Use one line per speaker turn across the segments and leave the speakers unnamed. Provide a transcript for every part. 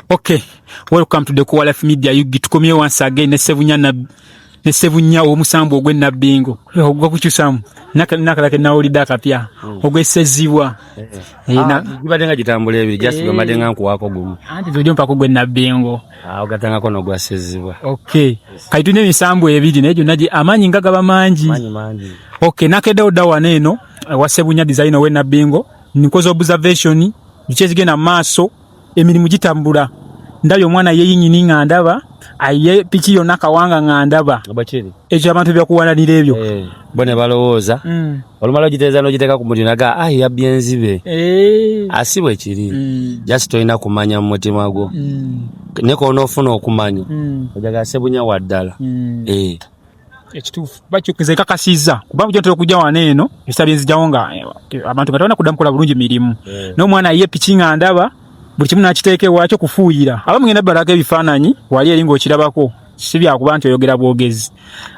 Okay, welcome to the Core Life Media. You get come here once again. Ne sevunya omusambo ogwe nabingo. Ogwa kukyusamu. Nakalake nawulidde akapya. Ogwesezibwa.
Gibadenga gitambula ebiri just bamadenga nkuwako gumu.
Anti zojjo mpako gwe nabingo.
Ogatangako n'ogwasezibwa.
Okay. Kaitune emisambo ebiri nejo naji amanyi ngaga bamanji.
Manyi.
Okay, nakede odawa neno wasebunya design we nabingo. Nikozo observation bichezigena maso emirimu gitambula. Ndabye omwana yeyinyini ngandaba aye piki yonna kawanga ngandaba
abachiri
ekyo abantu byakuwananira ebyo
bone balowooza olumala giteeza n'ogiteeka ku mutinaga yabyenzibe asibwe kiri just toyina kumanya mu mutima gwo neko onoofuna okumanya ojaga sebunya waddala
ekituufu bakyukiza ekakasiza kuba bujja ntera okujja wano eno ebisabye nzijjawo nga abantu nga tebana kuddamu kola bulungi mirimu n'omwana aye piki ngandaba buli kimu nakiteeke wakyo kufuuyira abamu ngenda balaka ebifaananyi wali eringa okirabako si byakuba nti oyogera bwogezi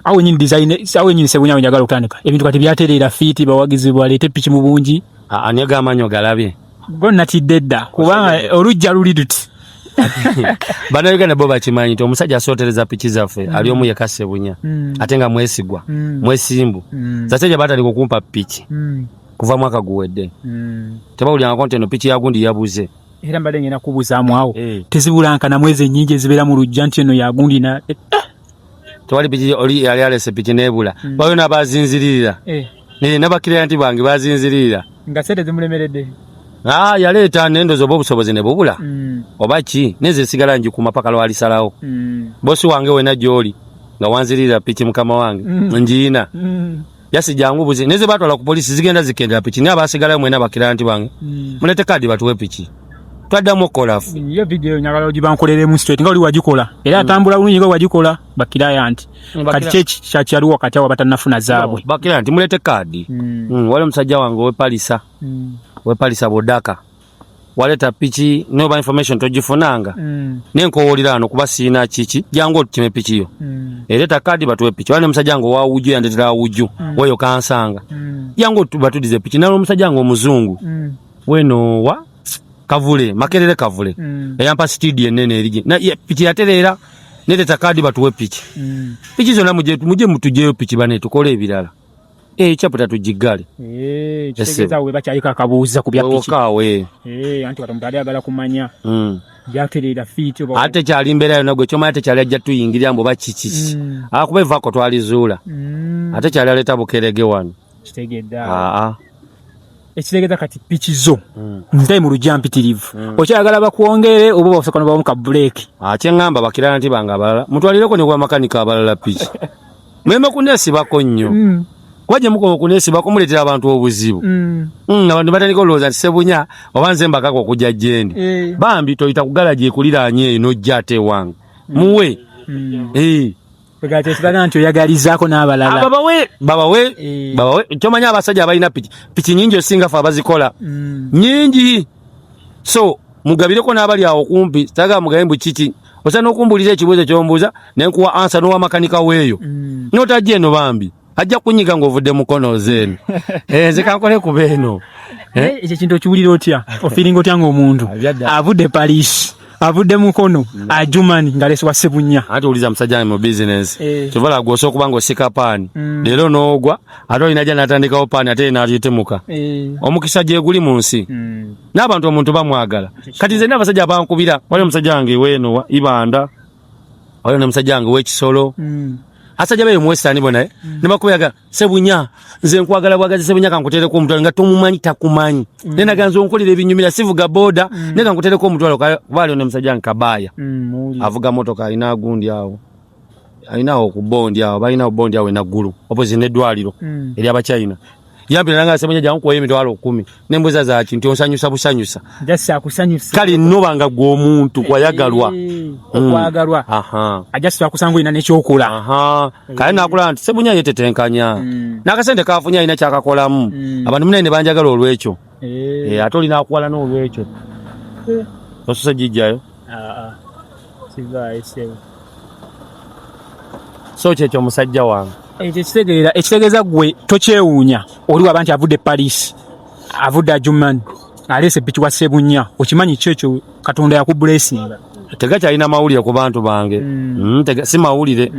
awo nyini design awo nyini sebunya njagala okutandika ebintu kati byatereera fiiti bawagizi bwaleete piki mu bungi
aniga amanyo galabye
gonna tidedda kubanga olujja luli luti
Bannayuganda bo bakimanyi nti omusajja asootereza piki zaffe ali omu yekka Sebunya ate nga mwesigwa mwesimbu zasajja batali kukumpa piki kuva mwaka guwedde tebawulyangako nti eno piki yagundi yabuze
era mbadde ngenda kubuzaamu awo tezibulankana mwezi ennyingi ezibeera mu lujja nti eno yagundi na
tewali piki oli yali alese piki neebula bayo n'abazinziririra n'abakiriya nti bange bazinziririra
nga sente zimulemeredde
yaleeta n'endozi oba obusobozi ne bubula oba ki neze sigala njikuma paka lwalisalawo bosi wange wena gy'oli nga wanziririra piki mukama wange njiina yasi jangu buzi neze batwala ku polisi zigenda zikendera piki ni abasigalayo mwena bakiriya nti bange mulete kadi batuwe piki twaddamu kolafu
iyo video nyagala ogibankolere straight nga oli wagikola era atambula bulungi nga wagikola bakiraya nti kati kyaliwo kati awo batanafuna zaabwe
bakiraya nti mulete kadi wale musajja wange wepalisa bodaka waleta piki noba information togifunanga nenkowolera ano kuba siina kiki jangu okime piki yo ereta kadi batuwe piki wale musajja wange wawujju yandetera awujju weyo kansanga jangu batudize piki nalo musajja wange omuzungu wenowa Kavule, Makerere Kavule. Eyampa studio enene erigi. Na piki yaterera nete kadi batuwe piki. Piki zona muje mutujeyo piki bane tukole ebirala. Chapota tujigale.
Kitegeza we bakyayika akabuuza ku bya piki.
Okawe.
Anti batamutali agala kumanya. Yaterera fiti oba.
Ate kyali mbera yo nagwe choma ate kyali ajja tuyingira mbo bakiki. Akuba evako twalizuula. Ate kyali aleta bukerege wano.
Kitegedda. Ekitegeza kati piki zo ntayi mu lujja mpitirivu okyagala bakuongere oba basokana bamu ka break
kyengamba bakirana nti banga abalala mutwalireko ne kwa makanika abalala piki mwema kunesi bako nnyo kwaje muko kunesi bako muletera abantu obuzibu abantu batandika olowooza nti Sebunya obanze mbakako okujja jendi bambi toyita kugala gye kuliraanye eno jjate wange muwe
Pegate kibana nti oyagalizaako n'abalala.
Babawe. Kyomanya abasajja abalina piki nyingi osinga fa abazikola. Nyingi. So, mugabireko n'abali awo kumpi, taga mugayimbu kiki. Osana okumbulira ekibuuzo ky'ombuuza, ne nkuwa answer n'owa makanika weeyo. N'otajja eno bambi. Ajja kunyiga ng'ovudde mukono zeeno. Nze kankole ku beeno.
Ekyo kintu okiwulira otya? Ofiiringa otya ng'omuntu? Avudde Paris. Avudde mukono ajumani ngaleswa Sebunya
ate uliza musajja mu business kivala gwoso okuba ngo sikapani lero noogwa ate olinaja natandikawo pani ate n'alitemuka omukisa gye guli mu nsi n'abantu omuntu bamwagala kati nze n'abasajja abankubira wali omusajja wange weeno ibanda wali n'omusajja wange w'ekisolo asajja beyo muwestani bona ne bakuyaga Sebunya nze nkwagala bwagazi Sebunya kankutereko omutwalo nga tomumanyi takumanyi nena ganzo onkolera ebinyumira sivuga boda neka nkutereko omutwalo bali ne musajja nkabaya avuga motoka alina gundi awo alinawo ku bondi awo balina bondi awo na gulu opposite n'eddwaliro eri abachina yambi nanga Sebunya jangu kwa emitwalo 10 nembuza za kintu onsanyusa busanyusa
just akusanyusa
kali nobanga gwo omuntu kwayagalwa
okwagalwa ajasi akusangwa ina n'ekyokola kale nakula nti Sebunya yetetenkanya nakasente kafunya ina kyakakolamu abantu munene banjagala olwekyo ate olina akwala n'olwekyo ososa jijjayo so kyekyo musajja wange ekitegeeza gwe tokyewuunya oli waba nti avudde Paris avudde Ajumani alese pichi wa Sebunya okimanyi kyekyo Katonda yakublessinga
tegacha alina mawulire ku bantu bange si mawulire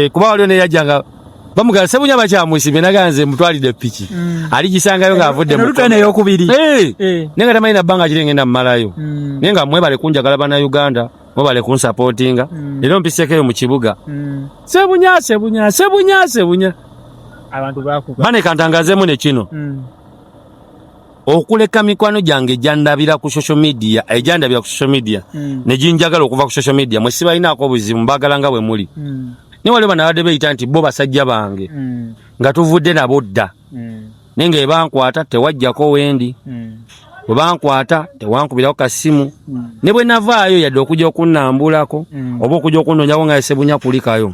kuba waliwo ne yajjanga bamugala Sebunya bakyamusibe naganze mutwalide pichi aligisangayo ng'avudde mu
lutane yokubiri
nenga tamalina bbanga kiri ngenda mmalayo nenga mwebale kunjagala bana Uganda mwebale kunsupportinga era mpisekeyo mu kibuga Sebunya
abantu bakuba
bane kantangazemu ne kino okuleka mikwano gyange jandabira ku social media ejandabira ku social media ne jinjagala okuva ku social media mwe sibalinaako obuzibu mbagala nga bwe muli ne wale bana badde beyita nti bo basajja bange nga tuvudde nabo dda nenge bankwata tewajjako wendi bwe bankwata tewankubirako kasimu ne bwe navaayo yadde okujja okunnambulako oba okujja okunnonyawo nga Sebunya kulikayo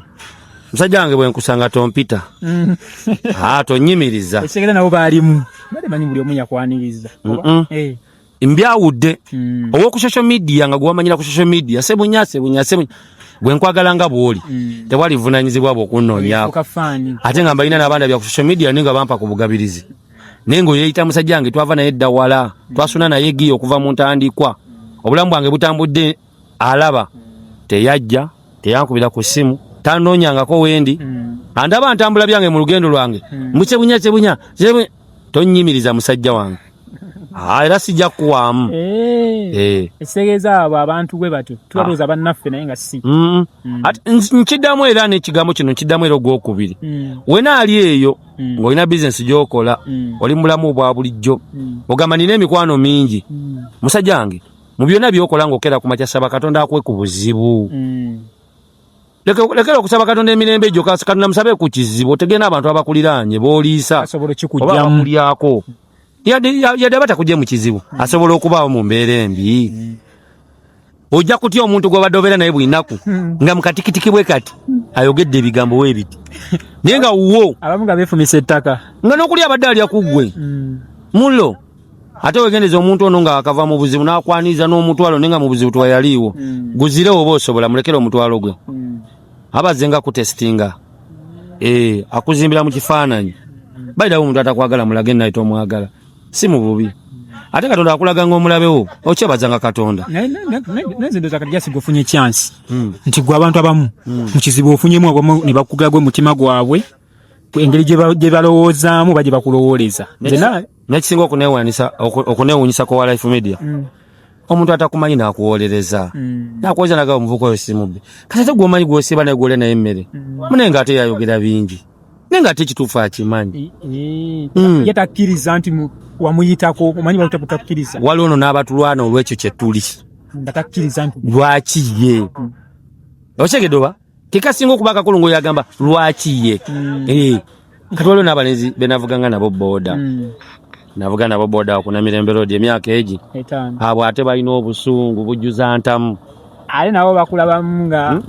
musajja wange bwe nkusanga tompita tonyimiriza
esegera nabo baalimu bade manyi buli omu yakwaniriza
mbyawudde owo ku social media nga gwamanyira ku social media Sebunya gwe nkwagala nga bwoli tewali vunanyizibwa bw'okunnonyako ate nga mbalina n'abanda bya ku social media ninga bampa ku bugabirizi nengo yeeyita musajja wange twava naye dda wala twasuna naye giya okuva mu ntandikwa obulamu bwange butambudde alaba teyajja teyankubira ku simu tanoonyangako wendi andaba ntambula byange mu lugendo lwange Sebunya tonyimiriza musajja wange era sijja kuwaamu
ekitegeza abo abantu bwe batyo tubalooza bannaffe naye nga si
nkiddamu era n'ekigambo kino nkiddamu era ogwokubiri wena ali eyo ng'olina bizinesi gy'okola oli mulamu bwa bulijjo ogamba nina emikwano mingi musajja wange mu byonna by'okola ng'okera ku makya saba Katonda akwe ku buzibu lekera okusaba Katonda emirembe egyo Katonda musabe ku kizibu otegenda abantu abakuliraanye booliisa oba abakulyako yadde batakujje mu kizibu asobola okubaawo mu mbeera embi ojja kutya omuntu gw'obadde obeera naye bwinaku nga mukatikitiki bwe kati ayogedde ebigambo weebiti naye nga wo
abamu nga beefumisa ettaka
nga n'okuli abadde alya ku ggwe mulo ate wegendeza omuntu ono nga akava mu buzibu n'akwaniriza n'omutwalo naye nga mu buzibu twayaliiwo guzire oba osobola mulekere omutwalo gwe abazze nga kutesitinga akuzimbira mu kifaananyi bayirawo omuntu atakwagala mulage naye tomwagala si mu bubi ate Katonda akulaga ng'omulabewo okyebazanga Katonda
neze ndoza kati jasi gofunye chance nti gwe abantu abamu mu kizibu ofunyemu abamu ne bakugagwe mutima gwabwe engeri gye balowoozaamu baje bakulowooleza
nekisinga okuneewuunyisa ko wa Life Media omuntu atakumanyi n'akuwolereza n'akuwoza naga omuvuko oyo simubbi kati ate gw'omanyi gw'osiiba naye gw'ole naye emmere mune nga ate yayogera bingi naye nga ate ekituufu akimanyi
yatakkiriza nti wamuyitako omanyi baluta kutakkiriza
waliwo ono n'abatulwana olw'ekyo kye tuli
ngatakkiriza nti
lwaki ye okyegedde oba kekasinga okuba akakulungu yagamba lwaki ye kati waliwo n'abalenzi be navuganga nabo booda navuga nabo boda kuna Mirembe Road emyaka egi abo ate balina obusungu bujjuza ntamu
ale nabo bakulabamu nga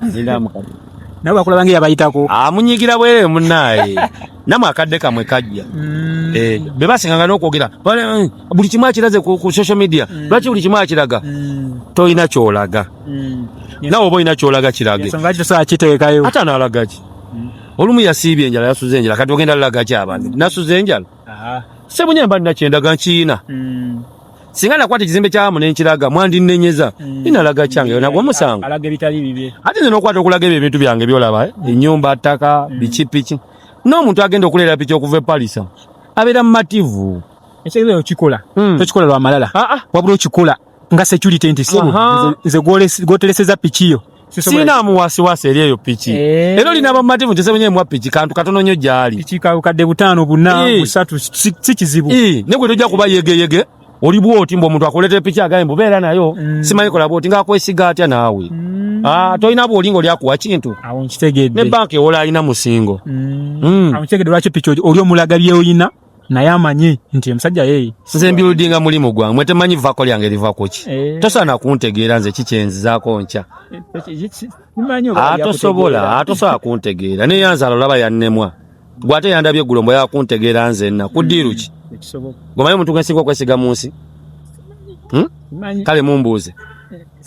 nabo bakulaba yabayitako
amunyigira bwere munnaye namwe akadde kamwe kajja be basinganga n'okwogera buli kimu akiraze ku social media lwaki buli kimu akiraga toyina kyolaga nawe oba olina kyolaga kirage ate anaalaga ki olumu yasiibye enjala yasuze enjala kati ogenda lalaga ki abantu nasuze enjala Sebunya mba nakyendaga nkiina singa nakwata ekizimbe kyamu nenkiraga mwandinnenyeza inalaga kyange nagwo musango
alaga bitali bibye
ate nze n'okwata okulaga ebyo ebintu byange byolaba ennyumba ttaka biki n'omuntu agenda okuleera piki okuva e Palisa abeera mumativu
ekyo kikola tokikola lwa malala wabula okikola nga security nti nze gwotereseza pikiyo
sina muwasiwasi eri eyo piki era olina abamativu nti Sebunya emwa piki kantu katono nnyo gyali
piki kadde 5 4 3 si kizibu
ne gwe tojja kuba yegeyege oli bwoti mbu omuntu akulete piki agaye mbubeera nayo simanyi kola bwoti ngaakwesiga atya naawe tolina bwolinga oli akuwa kintu
awo nkitegedde
ne banka ewola alina musingo
awo nkitegedde lwaki piki oli omulaga by'olina naye amanyi nti omusajja yeeyi
nze mbirudinga mulimu gwange mwe temanyi vako lyange livako ki tosaana kuntegeera nze kikyenzizaako nkya atosobola kuntegeera naye yanzaala olaba yannemwa gwe ate yandabye eggulo mbu yakuntegeera nzenna kuddiiru ki gomanyi omuntu gwensinga okwesiga mu nsi kale mumbuuze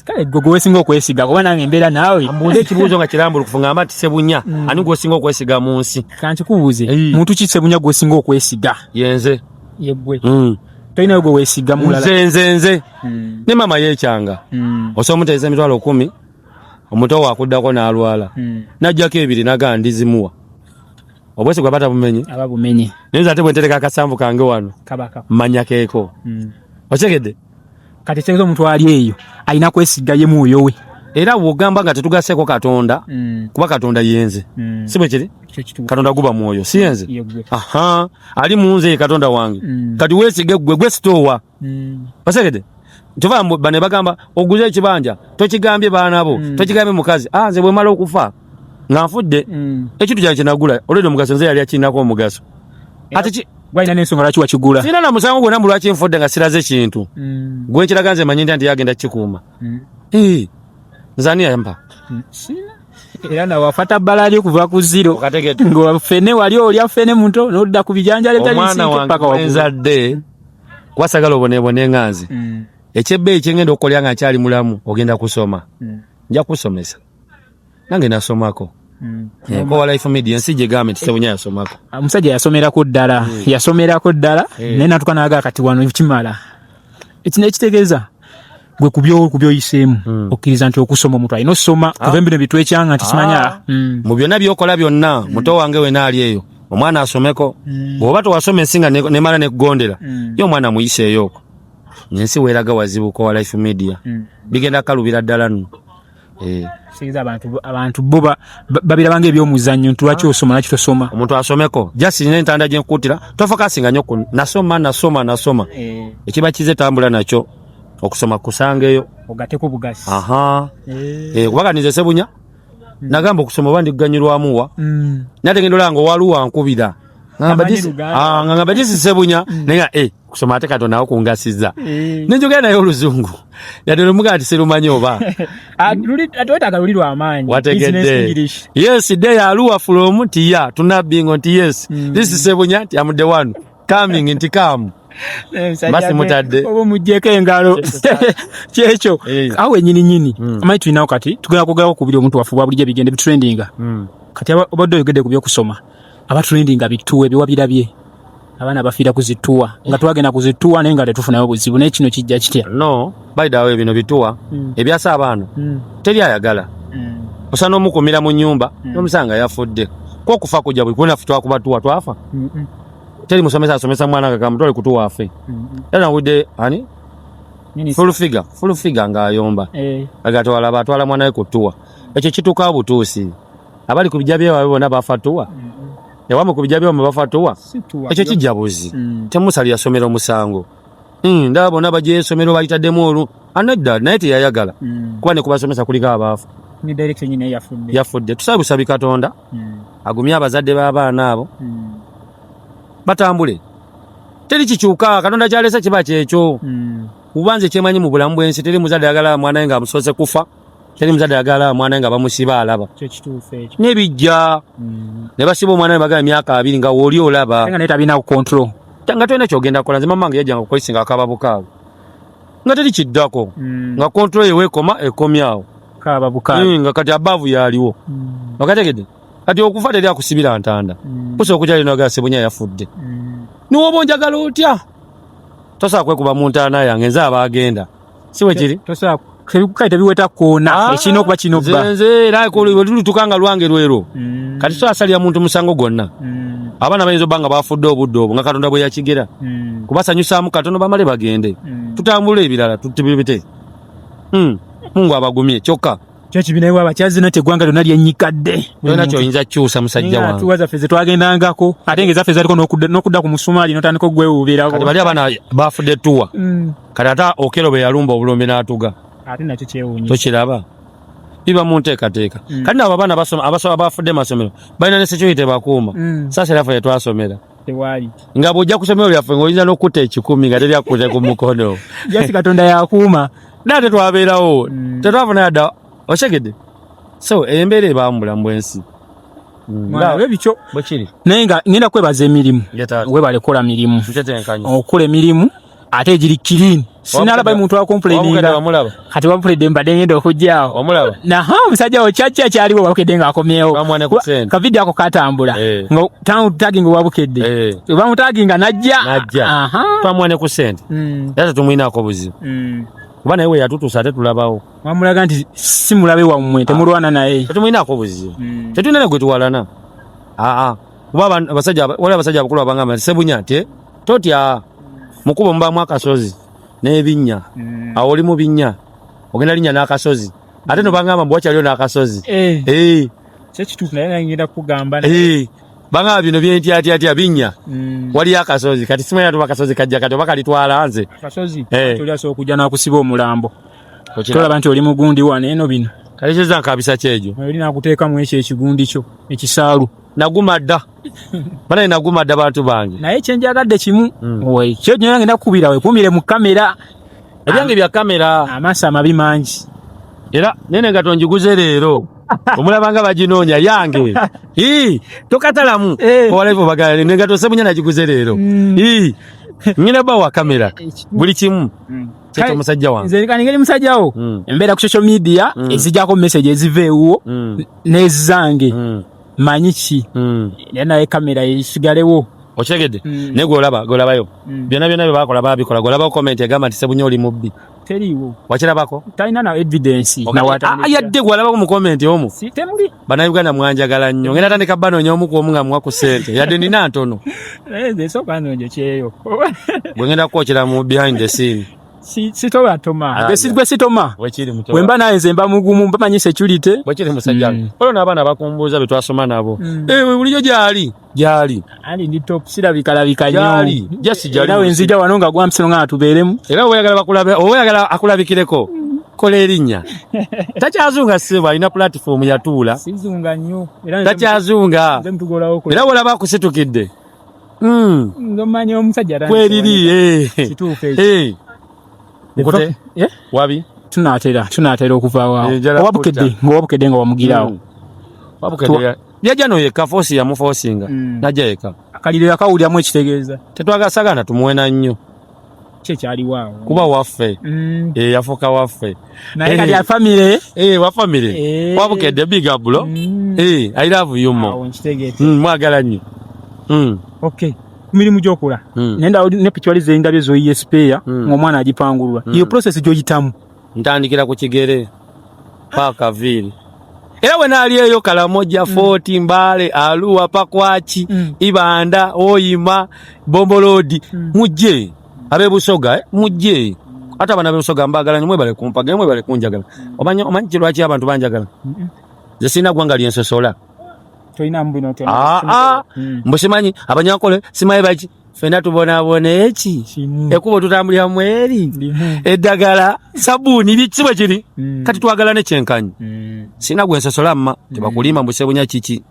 kale gwe wesinga okwesiga kuba nange embeera naawe
mbuuze ekibuuzo nga kirambulukufu ngamba nti Sebunya ani gwosinga okwesiga mu nsi
kankikubuuze muntu ki Sebunya gwosinga okwesiga
yenze
yebwe toina yogo wesiga mulala
nze ne mama yekyanga osomuteza emitwalo 10 omuto wakuddako n'alwala najjako ebiri naga ndizimuwa obwesi gwabata bumenyi
ababumenyi
nenza ate bwentereka akasambu kange wano
kabaka
manya keeko otegedde
kati tegezo omuntu ali eyo alina kwesiga ye muyo we
era wogamba nga tetugaseko Katonda kuba Katonda yenze sibwe kiri Katonda guba mwoyo si yenze aha ali munze Katonda wange kati wesige gwe sitowa otegedde tuva bane bagamba oguze ekibanja tokigambye baana bo tokigambye mukazi nze bwe mala okufa nganfudde ekitu kyange kinagula olwedde omugaso nze yali akinako omugaso ate
gwalina n'ensonga lwaki wakigula
sina na musango gwonna mulwaki nfudde nga siraze kintu gwe nkiraga nze manyi nti yagenda kikuuma nzani yamba
era nawe wafata bbala lyo kuva ku zero ng'ofene wali olya fene muto n'odda ku bijanjalo
omwana wange enzadde kwasagala oboneebone nganze ekyebbeeyi kyengenda okukolya nga nkyali mulamu ogenda kusoma nja kusomesa nange nasomako ko Life Media nsi gye gamba nti Ssebunya yasomako
omusajja yasomerako ddala naye natuka naaga kati wano kimala ekino ekitegeeza gwe kubyoyiseemu okkiriza nti okusoma omuntu alina osoma kuva embino bitwekyanga nti kimanya
mu byonna byokola byonna muto wange we naali eyo omwana asomeko bw'oba tewasoma ensi nga nemala nekugondera ye omwana muyiseeyoko ensi weeraga wazibu ko Life Media bigenda kalubira ddala nno
sigiza abantu bo babirabanga ebyomuzannyo nti lwaki osoma lwaki tosoma
omuntu asomeko jasi nina entanda gye nkutira tofokasinga nnyo ku nasoma ekiba kize tambula nakyo okusoma kusangeyo
ogateko bugasi
kubaganize Ssebunya nagamba okusoma oba ndiganyirwamuwa nategenda olanga owaliwo ankubira ngamba disi Ssebunya naye kusoma ate Katonda nawo kungasiza nenjogera naye oluzungu yadde olumuga ati sirumanyi oba
atwetaaga luli lw'amaanyi
wategedde yes they are Lua from tia tunabingo nti yes this is Ssebunya nti am the one coming nti come basi mutadde
obo mujjeko engalo kyekyo awe nyini amanyi tulinawo kati tugenda kwogera ku buli omuntu wafuba bulijjo bigende bitrendinga kati obadde oyogedde ku byokusoma abatrendinga bituwe biwabirabye abaana bafiira kuzituwa nga twagenda kuzituwa naye nga tetufunayo buzibu naye kino kijja kitya
no baidawe bino bituwa ebyasa abaana teri ayagala osana omukumira mu nnyumba n'omusanga yafudde ko okufa kujja buli kuona futwa kubatuwa twafa teri musomesa asomesa mwana akamutole kutuwa afe era nawudde ani full figure ng'ayomba agatwala batwala mwana we kutuwa ekyo kituuka butuusi abali ku bijja bye bonna bafa tuwa ewamu ku bijja bye bafa tuwa ekyo kijjabuzi temusali yasomera omusango ndaba bonna bajja esomero bayitaddemu olwo anedda naye teyayagala kuba ne kubasomesa kuliko abaafu yafudde tusabe busabi Katonda agumye abazadde b'abaana abo batambule teri kikyuka Katonda kyalesa kiba kyekyo ubanze kyemanyi mu bulamu bw'ensi teri muzadde ayagala mwana we nga amusoose kufa teri muzadde ayagala mwana we nga bamusiba alaba nebijja ne basiba omwana we bagala emyaka 2 nga wooli olaba
nga netabina ku control
nga tolina kyogenda kukola nze mama nga yajjanga okwesinga akababukaawe nga teri kiddako nga control yewe ekomyawo nga kati abavu yaliwo okategedde kati okufa teri akusibira ntanda kusa okukyali noga Ssebunya yafudde niwoba onjagala otya tosobola kwekuba mu ntaana yange nze abagenda siwe kiri
kaita biweta koona ekina okuba kino bba
nze era tulutukanga lwange lwero kati so asalira muntu musango gwonna abaana bayinza obanga bafudde obudde obwo nga Katonda bwe yakigera kubasanyusaamu katono bamale bagende tutambule ebirala tutibibite Mungu abagumye kyokka
kyekibinayo abakyazina teggwanga lyonna lyenyikadde
yona kyoyinza kyusa musajja wange
tuwa zaffe ze twagendangako ate nga ezaffe zaliko n'okudda ku musumaali n'otandika ogwewuubirako
kati bali abaana bafudde tuwa kati ate okero bwe yalumba obulombe n'atuga
ate nakyo kyewuunyisa
tokiraba biba mu nteekateeka kati nabo abaana abafudde masomero balina ne security bakuuma sasa lyaffe lye twasomera
tewali
nga bw'ojja ku ssomero lyaffe ng'oyinza n'okutta 10 nga teryakkute ku mukono
jasi Katonda yakuuma
naye tetwabeerawo tetwafuna yadda otegedde so embeera eba mu bulamu bw'ensi
mwana bikyo
bwe kiri
naye nga ngenda kwebaza emirimu webale kola mirimu okukola emirimu ate jiri clean sinalaba muntu wa complaininga kati wampulidde mbadde ngenda okujjaawo
omulaba
naha omusajja wo kyakya kyaliwo wabukedde ng'akomyewo ka video ako katambula nga tagging wabukedde bamutaginga najja twamwane ku ssente era tumwinaako buzibu kuba naye we yatutuusa ate tulabawo wamulaga nti si mulabe wammwe temulwana naye tumwinaako buzibu tetulina ne gwe tuwalana kuba abasajja abakulu abangamba nti Sebunya nti totya mukubo mubamu akasozi n'ebinnya awo oli mu binnya ogenda linnya n'akasozi ate no bangamba mbu wakyaliyo n'akasozi kyekituufu naye ngenda kugamba
bangamba bino byentyatyatya binnya waliyo akasozi kati simanyi atuba akasozi kajja kati oba kalitwala nze
akasozi toli asobola okujja n'akusiba omulambo tolaba nti oli mugundi wane eno bino kale kyeza nkabisa kyegyo oli nakuteekamu ekyo ekigundi kyo ekisaalu nagumadda banaye nagumadda bantu bange naye kyenjagadde kimu kyo nyo ngenda kukubira wekumire mu kamera ebyange bya kamera amaaso amabi mangi era nene nga tonjiguze leero omulabanga baginoonya yange tokatalamu owalaifu bagala nenga Sebunya nagiguze leero nyina bawa kamera buli kimu kyekyo musajja wange nze kaningeri musajjawo embeera ku social media ezijjako message eziveewo n'ezange manyi ki naye kamera esigalewo okyegedde naye gwolabayo byonna bye bakola babikola gwolabawo comment egamba nti Sebunya oli mubbi teriiwo wakirabako talina na evidence yadde gwolabako mu comment omu temuli bannayuganda mwanjagala nnyo ngenda tandika banoonya omu ku omu nga muwa ku ssente yadde nina ntono esooka nonjo kyeyo bwe ngenda kukwokera mu behind the scene sitoba toma gwe sitoma wemba naye nze mba mugumu mbamanyi security bwekiri musajja olwo n'abaana bakumbuuza bye twasoma nabo bulijjo gyali ali ndi top sirabikalabika nnyo nawe nzija wano nga gwampisiro nga atubeeremu era oyagala akulabikireko kola erinnya takyazunga ssebo alina platform yatuula sizunga nnyo takyazunga era wolaba akusitukidde ngomanyi omusajja kweriri Nkote wabi tunatera okuvaawo owabukedde nga wamugirawo wabukedde yajja no yeka force ya muforcinga najja yeka akalire yakawulyamu ekitegeeza tetwagasagana tumuwena nnyo kyali waawo kuba waffe yafuka waffe naye kali ya family wa family wabukedde big up bro I love you mo mwagala nnyo okay mirimu gyokola nenda ne pictures endabye zo ESPA ng'omwana agipangulwa iyo process gyojitamu ntandikira ku kigere paka vile era we naali eyo Kalamoja 40 Mbale Aluwa Pakwaki Ibanda Oyima Bombolodi mujje abe Busoga mujje hata bana Busoga mbagala nyumwe bale kumpaga nyumwe bale kunjagala omanyi kirwaki abantu banjagala ze sina gwangali ensosola toina mbino tena mbosimanyi abanyankole simaye baki fena tubonabone eki ekubo tutambulira mweri eddagala sabuni bikibo kiri kati twagala ne kyenkanyi sina gwensosola mma tebakulima mu Sebunya kiki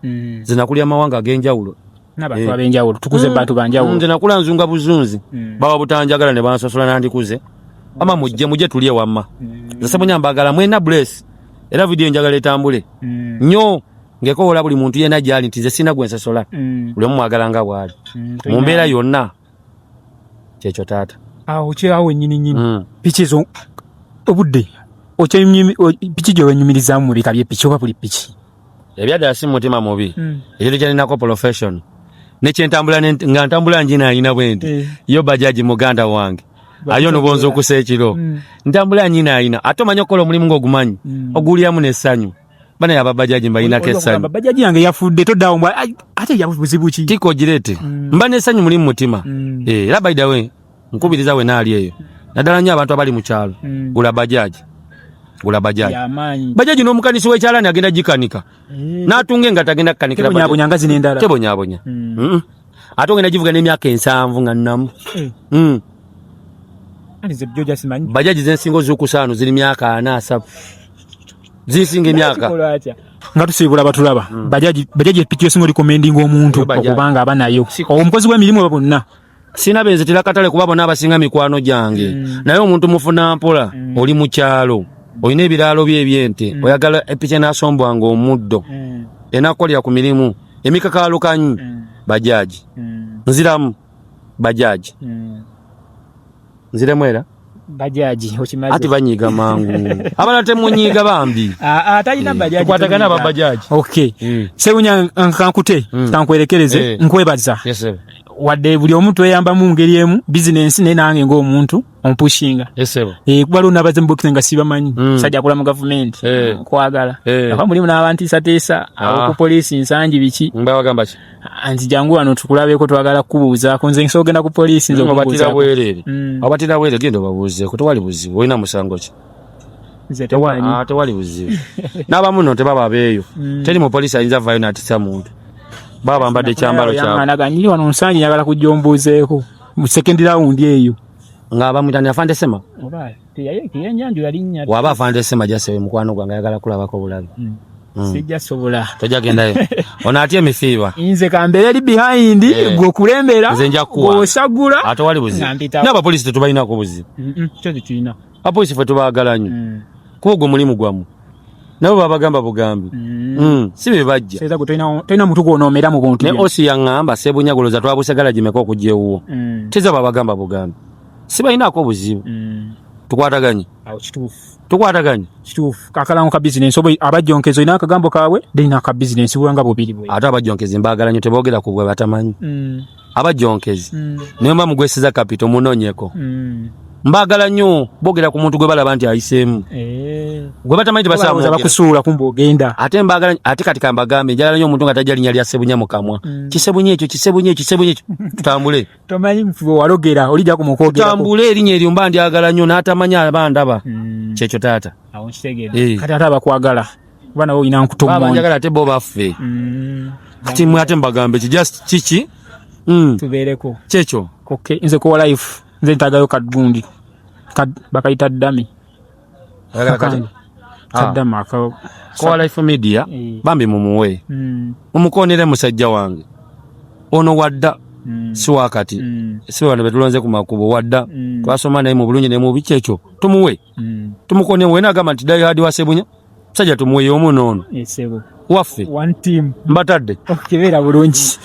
zinakulya mawanga agenjawulo n'abantu abenjawulo tukuze bantu banjawulo nze nakula nzunga buzunzi baba butanjagala ne bansosola nandikuze ama mujje tuliye wamma ze Sebunya mbagala mwena bless era video njagala etambule nnyo ngeko wala buli muntu yena jali nti ze sina gwensosola buli mwagala nga bwali mu mbeera yonna kyekyo taata okyawo nyini pikizo obudde piki gye wenyumirizamu mu bika by'epiki oba buli piki ebyadala si mutima mubi ekyo kyalinako profession nekyentambula nga ntambula njina alina bwendi yo bajaji muganda wange ayo nobonza okusa ekiro ntambula nyina alina ate omanyi okukola omulimu ng'ogumanyi ogulyamu n'essanyu bana ya babajaji mbalina kessanyu babajaji yange yafudde toddawo mbwa ate yabuzibu ki tiko girete mba n'essanyu mulimu mutima era by the way nkubiriza we naali eyo naddala nnyo abantu abali mu kyalo gula bajaji bajaji n'omukanisi w'ekyalani agenda gikanika n'atunga nga tagenda kukanikira tebonyabonya nga zino endala tebonyabonya ate ogenda givuga n'emyaka 7 nga nnamu bajaji zensinga ozukusaano ziri myaka 4 zisinga emyaka nga tusiibula batulaba bajaji piki yosinga olikomendinga omuntu okubanga aba nayo omukozi w'emirimu aba bonna sina benze tirakatale kuba bonna abasinga mikwano gyange naye omuntu mufuna mpola oli mu kyalo olina ebiraalo bye ebyente oyagala epiki n'asombwanga omuddo enakolera ku mirimu emikakalukanyi bajaji nziramu bajaji
nzire mwera
bajaji okimaze
ati banyiga mangu abana temunyiga bambi
atalina bajaji
tukwatagana babajaji
okay sewunya nkankute tankwerekereze nkwebaza
yes sir
wadde buli omuntu eyamba mu ngeri emu business ne nange ngo omuntu ompushinga
yes sir
kubalo nabaze mboxing nga sibamanyi sajja akola mu government kwagala afa mulimu n'abantu isatesa ku police nsangi biki
mba wagamba ki
anti jangu wano tukulabeko twagala kubuuza konze nsogenda ku police nzo
kubuuza abatira bwerere gendo babuuze ko tewali buzibu olina musango ki tewali buzibu n'abamu no tebaba beeyo teri mu police ayinza vayo n'atisa muntu baba mbadde kyambalo kyabo
naganyiri wano nsangi nyagala kujombuzeeko mu second round eyo
ngaba mutani afande sema
oba tiyanyanju yalinya
waba afande sema jase mukwano gwange yagala kulabako bulabi
sijja sobola
tojagendayo ona atie mifiwa
inze kambere ali behind gwo kulembera osagula
atawali buzibu naba police tetubalina ko buzibu
kyo tulina
apolice fe tubagala nnyo kugo mulimu gwamu nabo babagamba bugambi sibe bajja
seza gutena mutu gwonomera mu buntu
ne osi yangamba sebunyagoloza twabusagala jimeko kujewo teza babagamba bugambi siba inako buzibu tukwataganye
awo kitufu
tukwataganye
kitufu kakalango ka business obo abajonkezo ina akagambo kawe dina ka business wanga bubiri bwe
ate abajonkezi mbagala nyo tebogera ku bwe batamanyi abajonkezi niyo mugwesiza capital munonyeko mbagala nnyo bogera ku muntu gwe balaba nti ayisemu gwe batamanyi basamu
bakusuula kumbe ogenda
ate mbagala ate katika mbagambe njala nnyo omuntu nga tajali nyali asebunya mukamwa kisebunye ekyo tutambule
tomanyi mfubo walogera olija ku mukogera
tutambule erinnya eryo mba ndyagala nnyo n'atamanya abandaba kyekyo taata
awo kitegeera kati ate abakwagala bana wo ina nkutumwa
baba njagala ate bo baffe kati mwe ate mbagambe just chichi
tubeereko
kyekyo
okay nze ko life nze ntagayo kadundi bakaita dami kadama
ko life media bambi mumuwe mumukonere musajja wange ono wadda si wakati si bano betulonze ku makubo wadda twasoma naye mu bulungi ne mu bikyekyo tumuwe tumukone we nagamba nti dai hadi wasebunya musajja tumuwe omuno ono
esebo
waffe
one team
mbatadde
okibera bulungi